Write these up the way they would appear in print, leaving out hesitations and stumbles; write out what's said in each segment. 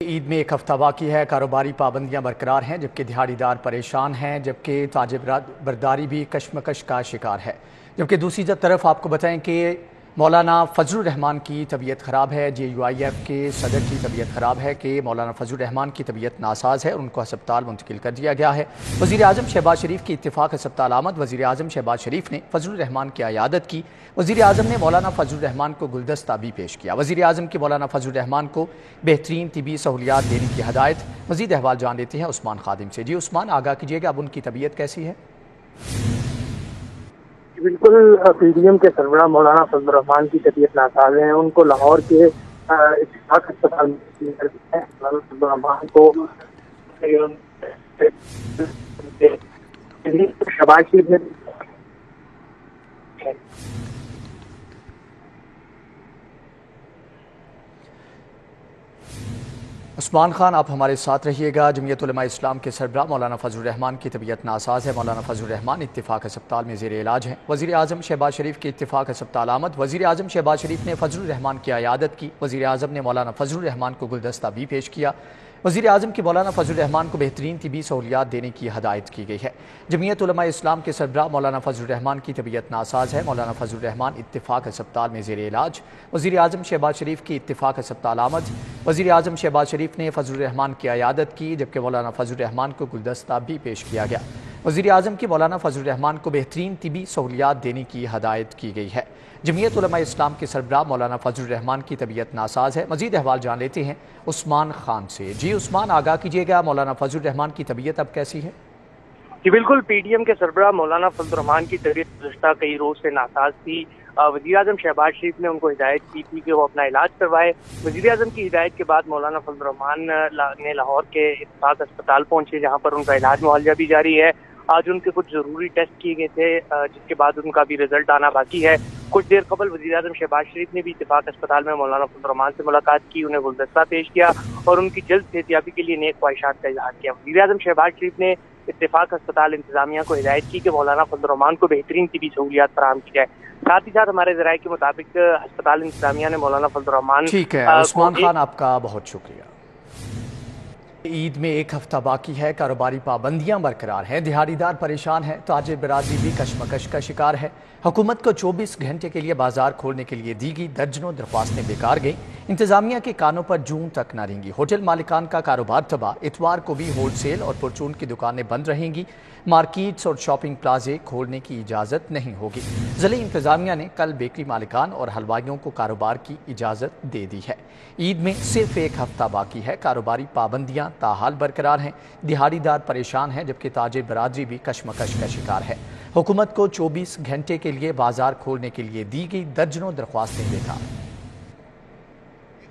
ईद में एक हफ्ता बाकी है। कारोबारी पाबंदियां बरकरार हैं, जबकि दिहाड़ीदार परेशान हैं, जबकि ताजिर बरदारी भी कशमकश का शिकार है। जबकि दूसरी तरफ आपको बताएं कि मौलाना फजलुर रहमान की तबीयत ख़राब है। JUIF के सदर की तबीयत ख़राब है कि मौलाना फजलुर रहमान की तबीयत नासाज है और उनको अस्पताल मुंतकिल कर दिया गया है। वज़ीर आज़म शहबाज शरीफ की इत्तिफ़ाक़ अस्पताल आमद। वज़ीर आज़म शहबाज शरीफ ने फजलुर रहमान की अयादत की। वज़ीर आज़म ने मौलाना फजलुर रहमान को गुलदस्ता भी पेश किया। वज़ीर आज़म की मौलाना फजलुर रहमान को बेहतरीन तिबी सहूलियात देने की हदायत। मज़ीद अहवाल जान लेते हैं उस्मान खादिम से। जी उस्मान, आगाह कीजिएगा, अब उनकी तबीयत कैसी है? बिल्कुल, PDM के सरबराह मौलाना फजलुर रहमान की तबीयत नासाज है। उनको लाहौर के इत्तिफाक अस्पताल में मौलाना फजलुर रहमान को शहबाज शरीफ ने उस्मान खान, आप हमारे साथ रहिएगा। जमीयत उलमा इस्लाम के सरबराह मौलाना फजलुर रहमान की तबीयत नासाज है। मौलाना फजलुर रहमान इत्तिफाक अस्पताल में ज़ेर इलाज हैं। वज़ीर आज़म शहबाज शरीफ की इत्तिफाक अस्पताल आमद। वज़ीर आज़म शहबाज शरीफ ने फजलुर रहमान की अयादत की। वज़ीर आज़म ने मौलाना फजलुर रहमान को गुलदस्ता भी पेश किया। वज़ीर आज़म की मौलाना फजलुर रहमान को बेहतरीन तिबी सहूलियात देने की हदायत की गई है। जमीयत उलमा इस्लाम के सरबराह मौलाना फजलुर रहमान की तबीयत नासाज है। मौलाना फजलुर रहमान इत्तिफाक अस्पताल में ज़ेर इलाज। वज़ीर आज़म शहबाज शरीफ की इत्तिफाक अस्पताल आमद। वज़ीर आज़म शहबाज शरीफ ने फजलुर रहमान की अयादत की, जबकि मौलाना फजलुर रहमान को गुलदस्ता भी पेश किया गया। वज़ीर आज़म की मौलाना फजलुर रहमान को बेहतरीन तिबी सहूलियात देने की हदायत की गई है। जमीयत उलमा इस्लाम के सरबराह मौलाना फजलुर रहमान की तबीयत नासाज है। मज़ीद अहवाल जान लेते हैं उस्मान खान से। जी उस्मान, आगाह कीजिएगा, मौलाना फजलुर रहमान की तबीयत अब कैसी है? जी बिल्कुल, PDM के सरबराह मौलाना फजलुर रहमान की तबीयत गुज़श्ता कई रोज से नासाज थी। वज़ीर आज़म शहबाज शरीफ ने उनको हिदायत की थी कि वो अपना इलाज करवाए। वज़ीर आज़म की हिदायत के बाद मौलाना फजलुर रहमान ने लाहौर के इत्तिफाक अस्पताल पहुंचे, जहां पर उनका इलाज मुआलजा भी जारी है। आज उनके कुछ ज़रूरी टेस्ट किए गए थे, जिसके बाद उनका भी रिजल्ट आना बाकी है। कुछ देर कबल वज़ीर आज़म शहबाज शरीफ ने भी इत्तिफाक अस्पताल में मौलाना फजलुर रहमान से मुलाकात की, उन्हें गुलदस्ता पेश किया और उनकी जल्द सेहतियाबी के लिए नेक ख्वाहिशात का इजहार किया। वज़ीर आज़म शहबाज शरीफ ने इत्तिफाक अस्पताल इंतजामिया को हिदायत की कि मौलाना फजलुर रहमान को बेहतरीन तिबी सहूलियात फराहम की जाए। साथ ही साथ हमारे ज़राए के मुताबिक अस्पताल इंतजामिया ने मौलाना फजलुर रहमान ठीक है उस्मान खान, आपका बहुत शुक्रिया। ईद में एक हफ्ता बाकी है। कारोबारी पाबंदियां बरकरार हैं, दिहाड़ीदार परेशान है, ताजिर बरादरी भी कशमकश का शिकार है। हुकूमत को 24 घंटे के लिए बाजार खोलने के लिए दी गई दर्जनों दरख्वास्तें बेकार गई। इंतजामिया के कानों पर जूं तक न रेंगी। होटल मालिकान का कारोबार तबाह। इतवार को भी होलसेल और परचून की दुकानें बंद रहेंगी। मार्केट्स और शॉपिंग प्लाजे खोलने की इजाज़त नहीं होगी। ज़िला इंतजामिया ने कल बेकरी मालिकान और हलवाइयों को कारोबार की इजाज़त दे दी है। ईद में सिर्फ एक हफ्ता बाकी है। कारोबारी पाबंदियां ताहाल बरकरार हैं, दिहाड़ीदार परेशान हैं, जबकि ताजिर बरादरी भी कशमकश का शिकार है। हुकूमत को 24 घंटे के लिए बाजार खोलने के लिए दी गई दर्जनों दरख्वास्तें बेकार।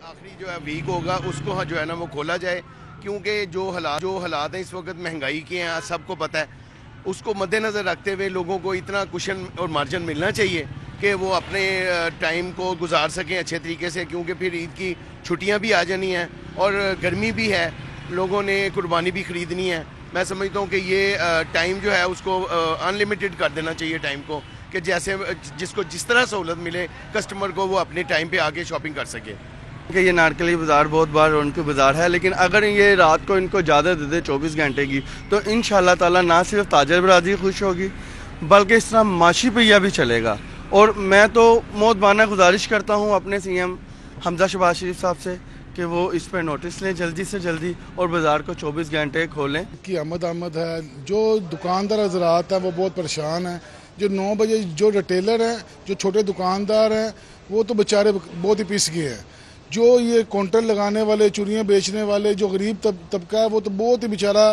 आखिरी जो है वीक होगा उसको जो है ना वो खोला जाए, क्योंकि जो हालात हैं इस वक्त महंगाई के हैं, सबको पता है। उसको मद्देनज़र रखते हुए लोगों को इतना कुशन और मार्जिन मिलना चाहिए कि वो अपने टाइम को गुजार सकें अच्छे तरीके से, क्योंकि फिर ईद की छुट्टियां भी आ जानी हैं और गर्मी भी है, लोगों ने कुर्बानी भी ख़रीदनी है। मैं समझता हूँ कि ये टाइम जो है उसको अनलिमिटेड कर देना चाहिए टाइम को, कि जैसे जिसको जिस तरह सहूलत मिले कस्टमर को वो अपने टाइम पे आके शॉपिंग कर सके। कि ये नारकली बाज़ार बहुत बार उनकी बाज़ार है, लेकिन अगर ये रात को इनको ज़्यादा दे दे 24 घंटे की, तो इंशाअल्लाह ताला ना सिर्फ ताजिर बरादरी खुश होगी बल्कि इस तरह माशी पहिया भी चलेगा। और मैं तो मोहतबाना गुजारिश करता हूँ अपने CM हमजा शहबाज शरीफ साहब से कि वो इस पर नोटिस लें जल्दी से जल्दी और बाज़ार को 24 घंटे खोलें। की आमद है। जो दुकानदार हजरात हैं वो बहुत परेशान हैं। जो 9 बजे जो रिटेलर हैं, जो छोटे दुकानदार हैं, वो तो बेचारे बहुत ही पिस गए हैं। जो ये काउंटर लगाने वाले, चूड़ियाँ बेचने वाले, जो गरीब तबका है, वो तो बहुत ही बेचारा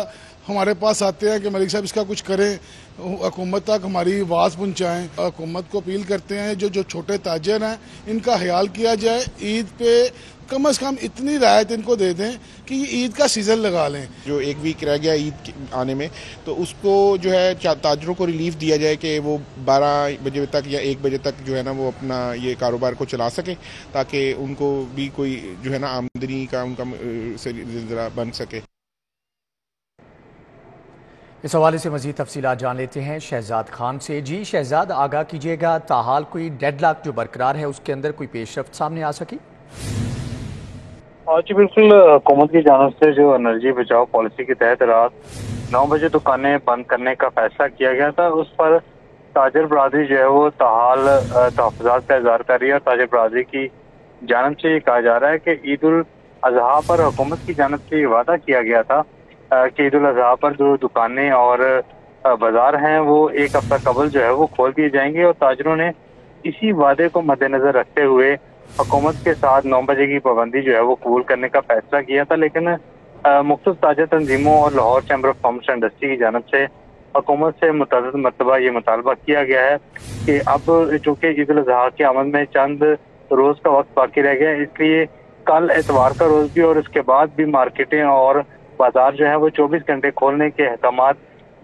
हमारे पास आते हैं कि मलिक साहब इसका कुछ करें, हुकूमत तक हमारी आवाज़ पहुँचाएँ। हुकूमत को अपील करते हैं जो छोटे ताजर हैं इनका ख्याल किया जाए। ईद पे कम से कम इतनी राहत इनको दे दें कि ये ईद का सीज़न लगा लें। जो एक वीक रह गया ईद आने में, तो उसको जो है ताजरों को रिलीफ दिया जाए कि वो 12 बजे तक या 1 बजे तक जो है ना वो अपना ये कारोबार को चला सकें, ताकि उनको भी कोई जो है ना आमदनी का उनका ज़रा बन सके। इस हवाले से मज़ीद तफसीलात जान लेते हैं शहजाद खान से। जी शहजाद, आगाह कीजिएगा, ताहाल कोई डेडलॉक जो बरकरार है उसके अंदर कोई पेशरफ्त सामने आ सकी? جی بالکل، حکومت کی جانب سے جو انرجی بچاؤ پالیسی کے تحت رات 9 بجے دکانیں بند کرنے کا فیصلہ کیا گیا تھا، اس پر تاجر برادری جو ہے وہ تاحال تحفظات کا اظہار کر رہی ہے. اور تاجر برادری کی جانب سے یہ کہا جا رہا ہے کہ عید الاضحیٰ پر حکومت کی جانب سے یہ وعدہ کیا گیا تھا کہ عید الاضحیٰ پر جو دکانیں اور بازار ہیں وہ ایک ہفتہ قبل جو ہے وہ کھول دیے جائیں گے. اور تاجروں نے اسی وعدے کو مد نظر رکھتے ہوئے حکومت کے ساتھ 9 بجے کی پابندی جو ہے وہ قبول کرنے کا فیصلہ کیا تھا. لیکن مختص تاجر تنظیموں اور Lahore chamber of commerce and industry کی جانب سے حکومت سے متعدد مرتبہ یہ مطالبہ کیا گیا ہے کہ اب چونکہ عید الاضحیٰ کے آمد میں چند روز کا وقت باقی رہ گیا ہے، اس لیے کل اتوار کا روز بھی اور اس کے بعد بھی مارکیٹیں اور بازار جو ہے وہ 24 گھنٹے کھولنے کے احکامات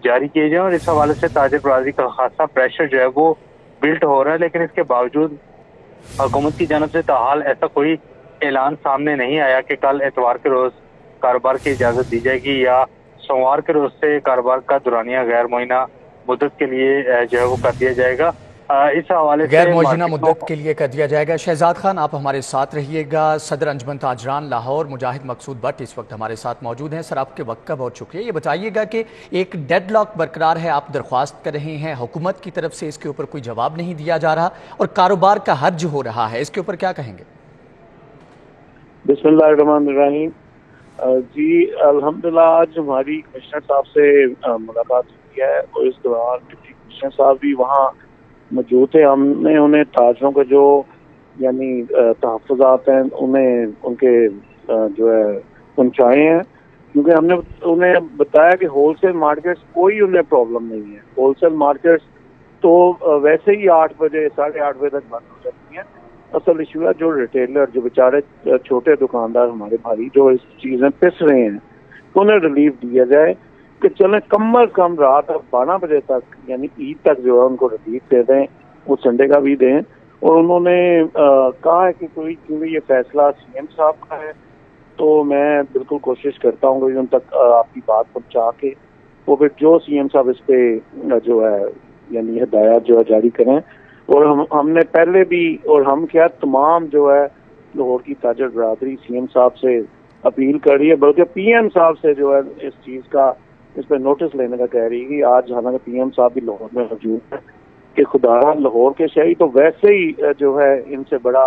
جاری کیے جائیں. اور اس حوالے سے تاجر برادری کا خاصا پریشر جو ہے وہ بلٹ ہو رہا ہے. لیکن اس کے باوجود حکومت کی جانب سے تاحال ایسا کوئی اعلان سامنے نہیں آیا کہ کل اتوار کے روز کاروبار کی اجازت دی جائے گی یا سوموار کے روز سے کاروبار کا دورانیہ غیر معینہ مدت کے لیے جو ہے وہ کر دیا جائے گا. اس حوالے سے غیر معینہ مدت کے لیے کر دیا جائے گا. شہزاد خان آپ ہمارے ساتھ رہیے گا. صدر انجمن تاجران لاہور مجاہد مقصود بٹ اس وقت ہمارے ساتھ موجود ہیں. سر آپ کے وقت کا بہت شکریہ. یہ بتائیے گا کہ ایک ڈیڈ لاک برقرار ہے، آپ درخواست کر رہے ہیں، حکومت کی طرف سے اس کے اوپر کوئی جواب نہیں دیا جا رہا اور کاروبار کا حرج ہو رہا ہے، اس کے اوپر کیا کہیں گے؟ بسم اللہ الرحمن الرحیم. جی الحمدللہ آج ہماری کمشنر صاحب سے ملاقات ہوئی ہے اور اس دوران ڈپٹی کمشنر صاحب بھی وہاں موجود تھے. ہم نے انہیں تاجروں کے جو یعنی تحفظات ہیں انہیں ان کے جو ہے پہنچائے ہیں، کیونکہ ہم نے انہیں بتایا کہ ہول سیل مارکیٹس کوئی انہیں پرابلم نہیں ہے. ہول سیل مارکیٹس تو ویسے ہی 8 بجے 8:30 بجے تک بند ہو جاتی ہیں. اصل ایشو ہے جو ریٹیلر جو بیچارے چھوٹے دکاندار ہمارے بھائی جو اس چیزیں پس رہے ہیں تو انہیں ریلیف دیا جائے کہ چلیں کم از کم رات 12 بجے تک یعنی عید تک جو ہے ان کو ریلیف دے دیں، وہ سنڈے کا بھی دیں. اور انہوں نے کہا ہے کہ کوئی کیونکہ یہ فیصلہ سی ایم صاحب کا ہے تو میں بالکل کوشش کرتا ہوں کہ ان تک آپ کی بات پہنچا کے وہ پھر جو سی ایم صاحب اس پہ جو ہے یعنی ہدایات جو ہے جاری کریں. اور ہم نے پہلے بھی اور ہم کیا تمام جو ہے لاہور کی تاجر برادری سی ایم صاحب سے اپیل کر رہی ہے، بلکہ پی ایم صاحب سے جو ہے اس چیز کا اس پہ نوٹس لینے کا کہہ رہی ہے. آج حالانکہ پی ایم صاحب بھی لاہور میں موجود ہے کہ خدا لاہور کے شہری تو ویسے ہی جو ہے ان سے بڑا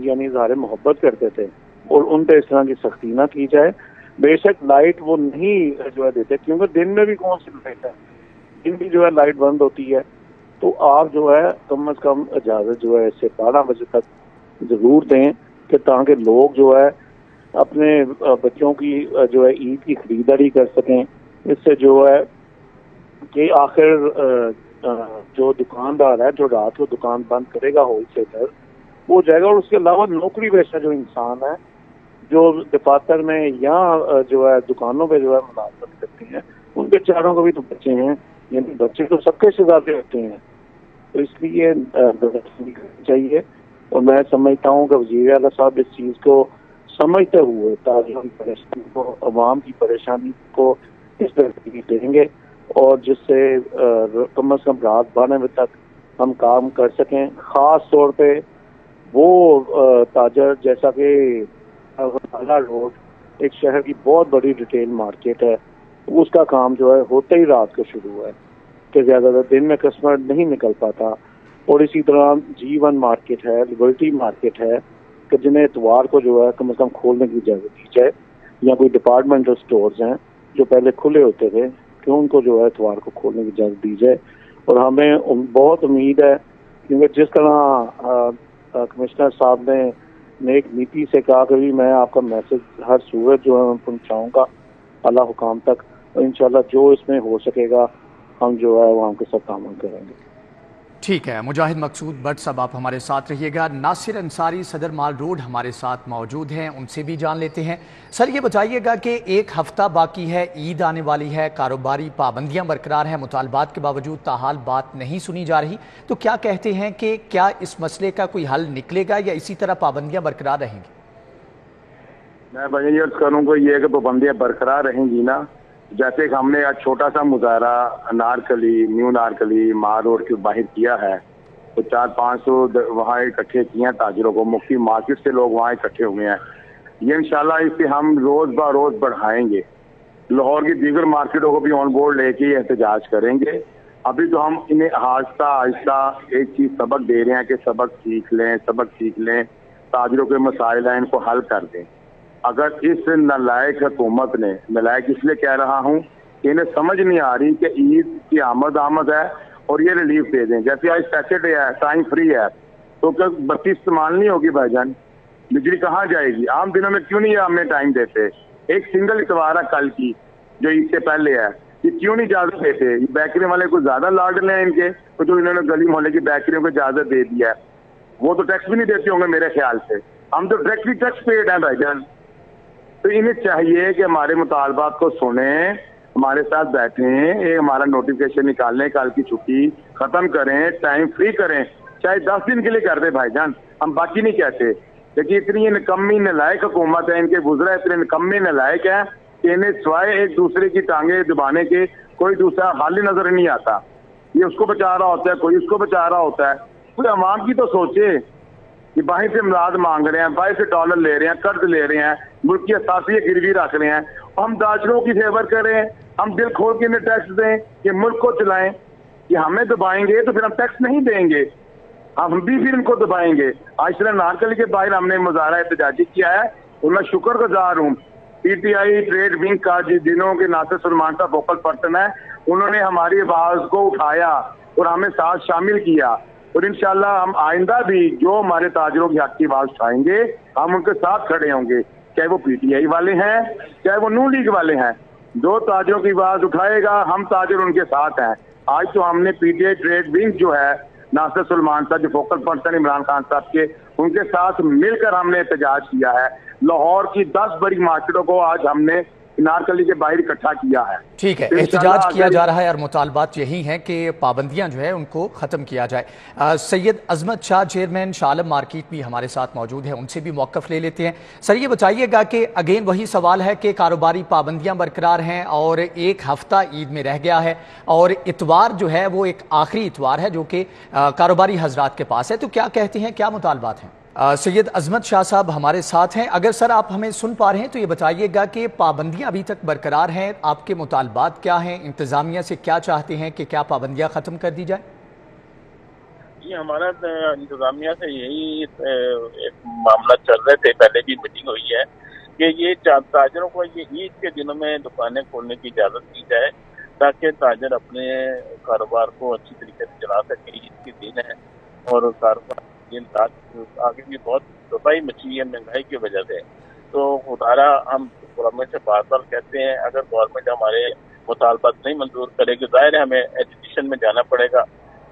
یعنی اظہار محبت کرتے تھے اور ان پہ اس طرح کی سختی نہ کی جائے. بے شک لائٹ وہ نہیں جو ہے دیتے کیونکہ دن میں بھی کون سی لائٹ ہے، دن بھی جو ہے لائٹ بند ہوتی ہے. تو آپ جو ہے کم از کم اجازت جو ہے اس سے 12 بجے تک ضرور دیں کہ تاکہ لوگ جو ہے اپنے بچوں کی جو ہے عید کی خریداری کر سکیں. اس سے جو ہے کہ آخر جو دکاندار ہے جو رات کو دکان بند کرے گا ہول سیلر وہ جائے گا. اور اس کے علاوہ نوکری پیشہ جو انسان ہے جو دفاتر میں یا جو ہے دکانوں پہ جو ہے ملازمت کرتے ہیں ان بیچاروں کو بھی تو بچے ہیں، یعنی بچے تو سب کے سے زیادہ ہوتے ہیں. تو اس لیے کرنی چاہیے. اور میں سمجھتا ہوں کہ وزیر اعلیٰ صاحب اس چیز کو سمجھتے ہوئے تاجروں کی پریشانی کو عوام کی پریشانی کو اس طرح دیں گے اور جس سے کم از کم رات 12 بجے تک ہم کام کر سکیں. خاص طور پہ وہ تاجر جیسا کہ روڈ ایک شہر کی بہت بڑی ریٹیل مارکیٹ ہے، اس کا کام جو ہے ہوتے ہی رات کو شروع ہے کہ زیادہ تر دن میں کسٹمر نہیں نکل پاتا. اور اسی طرح G1 مارکیٹ ہے، لبرٹی مارکیٹ ہے کہ جنہیں اتوار کو جو ہے کم از کم کھولنے کی اجازت دی جائے، یا کوئی ڈپارٹمنٹل سٹورز ہیں جو پہلے کھلے ہوتے تھے کہ ان کو جو ہے اتوار کو کھولنے کی اجازت دی جائے. اور ہمیں بہت امید ہے کیونکہ جس طرح کمشنر صاحب نے ایک نیتی سے کہا کہ میں آپ کا میسج ہر صورت جو ہے پہنچاؤں گا اعلیٰ حکام تک، اور انشاءاللہ جو اس میں ہو سکے گا ہم جو ہے وہاں کے ساتھ تعاون کریں گے. ٹھیک ہے. مجاہد مقصود بٹ صاحب آپ ہمارے ساتھ رہیے گا. ناصر انصاری صدر مال روڈ ہمارے ساتھ موجود ہیں، ان سے بھی جان لیتے ہیں. سر یہ بتائیے گا کہ ایک ہفتہ باقی ہے، عید آنے والی ہے، کاروباری پابندیاں برقرار ہیں، مطالبات کے باوجود تاحال بات نہیں سنی جا رہی، تو کیا کہتے ہیں کہ کیا اس مسئلے کا کوئی حل نکلے گا یا اسی طرح پابندیاں برقرار رہیں گی؟ میں بھائی یہ عرض کروں کہ یہ کہ پابندیاں برقرار رہیں گی نا. جیسے کہ ہم نے آج چھوٹا سا مظاہرہ نارکلی نیو نارکلی مار روڈ کے باہر کیا ہے تو 400-500 وہاں اکٹھے کیے ہیں تاجروں کو، مختلف مارکیٹ سے لوگ وہاں اکٹھے ہوئے ہیں. ये इंशाल्लाह इसे हम रोज ब रोज बढ़ाएंगे। लाहौर की दीगर मार्केटों को भी ऑन बोर्ड लेके एहतजाज करेंगे। अभी तो हम इन्हें आहिस्ता आहिस्ता एक चीज सबक दे रहे हैं कि सबक सीख लें, ताजरों के मसाइल हैं इनको हल कर दें। अगर इस नालायक हुकूमत ने, नालायक इसलिए कह रहा हूँ कि इन्हें समझ नहीं आ रही कि ईद की आमद है और ये रिलीफ दे दें। जैसे आज सैटरडे है, टाइम फ्री है, तो क्या बत्ती इस्तेमाल नहीं होगी भाईजान? बिजली कहाँ जाएगी? आम दिनों में क्यों नहीं हमें टाइम देते? एक सिंगल इतवार है कल की जो इससे पहले है, ये क्यों नहीं इजाजत देते? बेकरी वाले को ज्यादा लाडले हैं इनके, तो जो इन्होंने गली मोहल्ले की बेकरियों को इजाजत दे दिया है, वो तो टैक्स भी नहीं देते होंगे मेरे ख्याल से। हम तो डायरेक्टली टैक्स पेड हैं भाईजान। तो इन्हें चाहिए कि हमारे मुतालबात को सुने, हमारे साथ बैठें, ये हमारा नोटिफिकेशन निकालें, कल की छुट्टी खत्म करें, टाइम फ्री करें, चाहे 10 दिन के लिए कर दे भाईजान, हम बाकी नहीं कहते। लेकिन इतनी ये निकम्मी नालायक हुकूमत है, इनके गुजरा इतने निकम्मी नालायक है कि इन्हें सिवाय एक दूसरे की टांगे दबाने के कोई दूसरा हाल ही नजर नहीं आता। ये उसको बचा रहा होता है, कोई उसको बचा रहा होता है। कोई अवाम की तो सोचे कि बाहर से इमदाद मांग रहे हैं, बाहर से डॉलर ले रहे हैं, कर्ज ले रहे हैं, मुल्क की असासी गिरवी रख रहे हैं, हम दाजरों की फेवर करें, हम दिल खोल के इन्हें टैक्स दें कि मुल्क को चलाएं। कि हमें दबाएंगे तो फिर हम टैक्स नहीं देंगे, हम भी फिर इनको दबाएंगे। आज तरह नारकली के बाहर हमने मुजाहरा एहतजाजी किया है और मैं शुक्रगुजार हूँ पीटीआई ट्रेड विंग का, जिस दिनों के नासिर सलमान साहब वोकल पर्सन है, उन्होंने हमारी आवाज को उठाया और हमें साथ शामिल किया। और इंशाल्लाह हम आइंदा भी जो हमारे ताजरों की हक की आवाज उठाएंगे, हम उनके साथ खड़े होंगे, चाहे वो पीटीआई वाले हैं, चाहे वो नून लीग वाले हैं। जो ताजरों की आवाज उठाएगा, हम ताजर उनके साथ हैं। आज तो हमने पीटीआई ट्रेड विंग जो है, नासिर सलमान साहब जो फोकल पर्सन इमरान खान साहब के, उनके साथ मिलकर हमने एहतजाज किया है। लाहौर की 10 बड़ी मार्केटों को आज हमने नारकली के बाहर इकट्ठा किया है। ठीक है, एहतजाज किया जा रहा है और मुतालबात यही हैं कि पाबंदियां जो है उनको ख़त्म किया जाए। सैयद अजमत शाह चेयरमैन शाह आलम मार्केट भी हमारे साथ मौजूद है, उनसे भी मौक़िफ़ ले लेते हैं। सर ये बताइएगा कि अगेन वही सवाल है कि कारोबारी पाबंदियां बरकरार हैं और एक हफ्ता ईद में रह गया है और इतवार जो है वो एक आखिरी इतवार है जो कि कारोबारी हजरात के पास है, तो क्या कहते हैं, क्या मुतालबात हैं? सैयद अजमत शाह साहब हमारे साथ हैं। अगर सर आप हमें सुन पा रहे हैं तो ये बताइएगा कि पाबंदियां अभी तक बरकरार हैं, आपके मुतालबात क्या हैं, इंतजामिया से क्या चाहते हैं कि क्या पाबंदियां ख़त्म कर दी जाए? जी हमारा इंतजामिया से यही एक मामला चल रहे थे, पहले भी मीटिंग हुई है कि ये ताजरों को ये ईद के दिनों में दुकानें खोलने की इजाज़त दी जाए ताकि ताजर अपने कारोबार को अच्छी तरीके से चला सके। ईद के दिन है और कारोबार आगे भी बहुत तबाही मची है महंगाई की वजह से। तो खुदारा हम गवर्नमेंट से बार बार कहते हैं, अगर गवर्नमेंट हमारे मुतालबात नहीं मंजूर करेगी, जाहिर है हमें एजुकेशन में जाना पड़ेगा।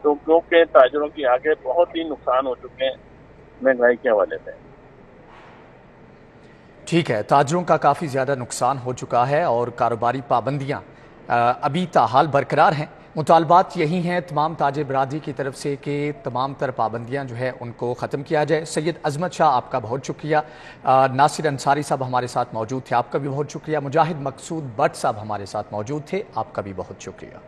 तो क्योंकि ताजरों की आगे बहुत ही नुकसान हो चुके हैं महंगाई के हवाले से। ठीक है, ताजरों का काफ़ी ज़्यादा नुकसान हो चुका है और कारोबारी पाबंदियाँ अभी ताहाल बरकरार हैं। मुतालबात यही हैं तमाम ताजिर बरादरी की तरफ से कि तमाम तर पाबंदियाँ जो है उनको ख़त्म किया जाए। सैयद अजमत शाह आपका बहुत शुक्रिया, नासिर अंसारी साहब हमारे साथ मौजूद थे, आपका भी बहुत शुक्रिया, मुजाहिद मकसूद भट्ट साहब हमारे साथ मौजूद थे, आपका भी बहुत शुक्रिया।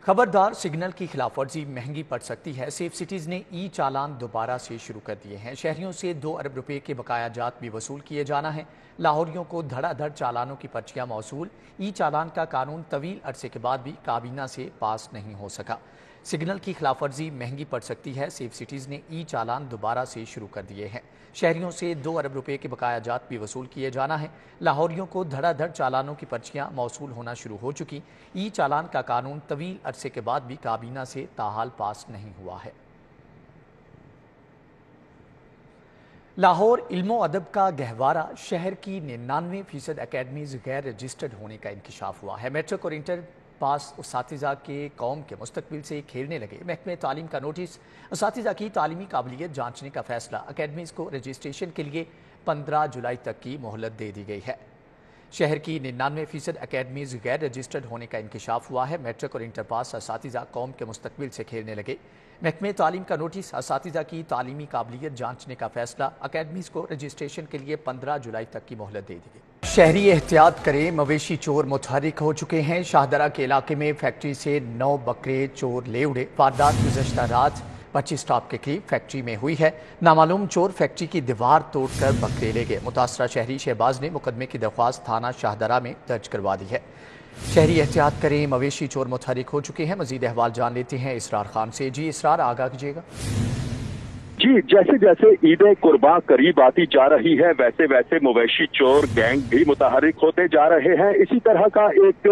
खबरदार, सिग्नल की खिलाफ वर्जी महंगी पड़ सकती है। सेफ सिटीज़ ने ई चालान दोबारा से शुरू कर दिए हैं। शहरियों से 2 अरब रुपए के बकाया जात भी वसूल किए जाना है। लाहौरियों को धड़ाधड़ चालानों की पर्चियां मौसूल। ई चालान का कानून तवील अरसे के बाद भी काबीना से पास नहीं हो सका। सिग्नल की खिलाफ वर्जी महंगी पड़ सकती है। सेफ सिटीज़ ने ई चालान दोबारा से शुरू कर दिए हैं। शहरियों से 2 अरब रुपए के बकाया जात भी वसूल किए जाना है। लाहौरियों को धड़ाधड़ चालानों की पर्चियां मौसूल होना शुरू हो चुकी। ई चालान का कानून तवील अरसे के बाद भी काबीना से ताहाल पास नहीं हुआ है। लाहौर इल्मो अदब का गहवारा, शहर की 99% अकेडमीज गैर रजिस्टर्ड होने का इंकशाफ हुआ है। मैट्रिक और इंटर पास उस्तातिज़ा के कौम के मुस्तकबिल से खेलने लगे। महकमे तालीम का नोटिस, उस्तातिज़ा की तालीमी काबिलियत जांचने का फैसला। अकेडमीज को रजिस्ट्रेशन के लिए 15 जुलाई तक की मोहलत दे दी गई है। शहर की 99% अकेडमीज गैर रजिस्टर्ड होने का इंकशाफ हुआ है। मैट्रिक और इंटर पास उस्तातिज़ा कौम के मुस्तकबिल से खेलने लगे। महकमे तालीम का नोटिस, उस्तातिज़ा की तालीमी काबिलियत जांचने का फैसला। अकेडमीज को रजिस्ट्रेशन के लिए 15 जुलाई तक की मोहलत दे दी गई। शहरी एहतियात करें, मवेशी चोर मुतहरिक हो चुके हैं। शाहदरा के इलाके में फैक्ट्री से 9 बकरे चोर ले उड़े। वारदात गुज़श्ता रात 25 स्टॉप के करीब फैक्ट्री में हुई है। नामालूम चोर फैक्ट्री की दीवार तोड़कर बकरे ले गए। मुतासरा शहरी शहबाज ने मुकदमे की दरख्वास्त थाना शाहदरा में दर्ज करवा दी है। शहरी एहतियात करें, मवेशी चोर मुतहरिक हो चुके हैं। मजीद अहवाल जान लेते हैं इसरार खान से। जी इसरार, आगाह कीजिएगा। जी, जैसे जैसे ईद कुर्बान करीब आती जा रही है वैसे वैसे मवेशी चोर गैंग भी मुतहरिक होते जा रहे हैं। इसी तरह का एक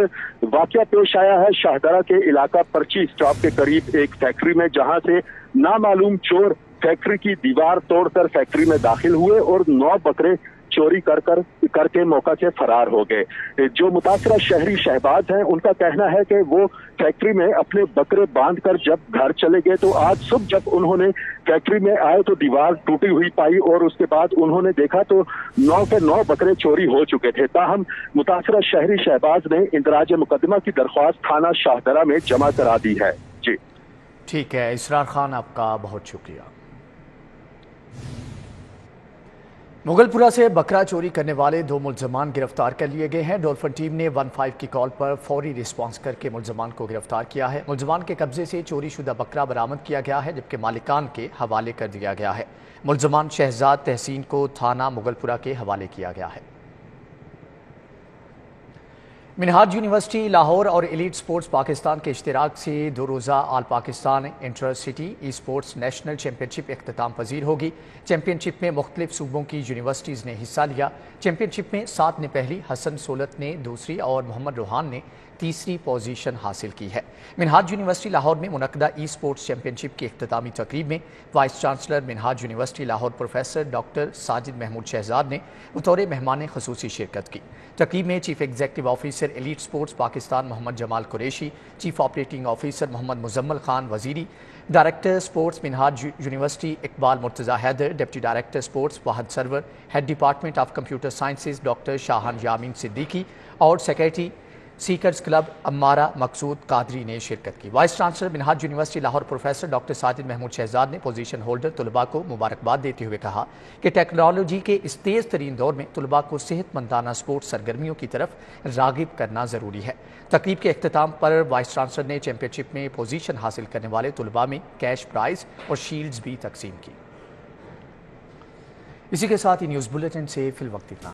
वाकया पेश आया है शाहदरा के इलाका पर्ची स्टॉप के करीब एक फैक्ट्री में, जहां से नामालूम चोर फैक्ट्री की दीवार तोड़कर फैक्ट्री में दाखिल हुए और 9 बकरे चोरी करके मौका से फरार हो गए। जो मुतासरा शहरी शहबाज हैं, उनका कहना है कि वो फैक्ट्री में अपने बकरे बांधकर जब घर चले गए तो आज सुबह जब उन्होंने फैक्ट्री में आए तो दीवार टूटी हुई पाई और उसके बाद उन्होंने देखा तो 9 के 9 बकरे चोरी हो चुके थे। ताहम मुतासरा शहरी शहबाज ने इंदराज मुकदमा की दरख्वास्त थाना शाहदरा में जमा करा दी है। जी ठीक है इसरार खान, आपका बहुत शुक्रिया। मुगलपुरा से बकरा चोरी करने वाले 2 मुलजमान गिरफ्तार कर लिए गए हैं। डॉल्फिन टीम ने 15 की कॉल पर फौरी रिस्पांस करके मुलजमान को गिरफ्तार किया है। मुलजमान के कब्जे से चोरी शुदा बकरा बरामद किया गया है, जबकि मालिकान के हवाले कर दिया गया है। मुलजमान शहजाद तहसीन को थाना मुगलपुरा के हवाले किया गया है। मिनहाज यूनिवर्सिटी लाहौर और एलीट स्पोर्ट्स पाकिस्तान के इश्तिराक से 2 रोज़ा all Pakistan intercity esports national championship इख्तिताम पजीर होगी। चैम्पियनशिप में मुख्तलिफ सूबों की यूनिवर्सिटीज़ ने हिस्सा लिया। चैम्पियनशिप में 7 ने पहली, हसन सोलत ने दूसरी और मोहम्मद रोहान ने तीसरी पोजीशन हासिल की है। मिनहाज यूनिवर्सिटी लाहौर में मुनक्कदा ई स्पोर्ट्स चैम्पियनशिप की इख्तितामी तकरीब में vice chancellor Minhaj university Lahore professor doctor Sajid Mahmood Shahzad ने बतौर मेहमान खुसूसी शिरकत की। तकरीब में chief executive officer elite sports Pakistan Mohammad Jamal Qureshi, chief operating officer Mohammad Muzammil Khan Waziri, director sports Minhaj university Iqbal Murtaza Haider, deputy director sports Wahid Sarwar, head department of computer sciences doctor Shahan Yamin Siddiqui और secretary seekers club Ammara Maqsood Qadri ने शिरकत की। Vice chancellor Minhaj university Lahore professor doctor Sajid Mahmood Shahzad ने पोजीशन होल्डर तलबा को मुबारकबाद देते हुए कहा कि टेक्नोलॉजी के इस तेज़ तरीन दौर में तलबा को सेहतमंदाना स्पोर्ट्स सरगर्मियों की तरफ रागिब करना ज़रूरी है। तकरीब के अख्तिताम पर वाइस चांसलर ने चैम्पियनशिप में पोजीशन हासिल करने वाले तलबा में कैश प्राइज और शील्ड्स भी तकसीम की। इसी के साथ ही न्यूज़ बुलेटिन से फिल वक्त इतना।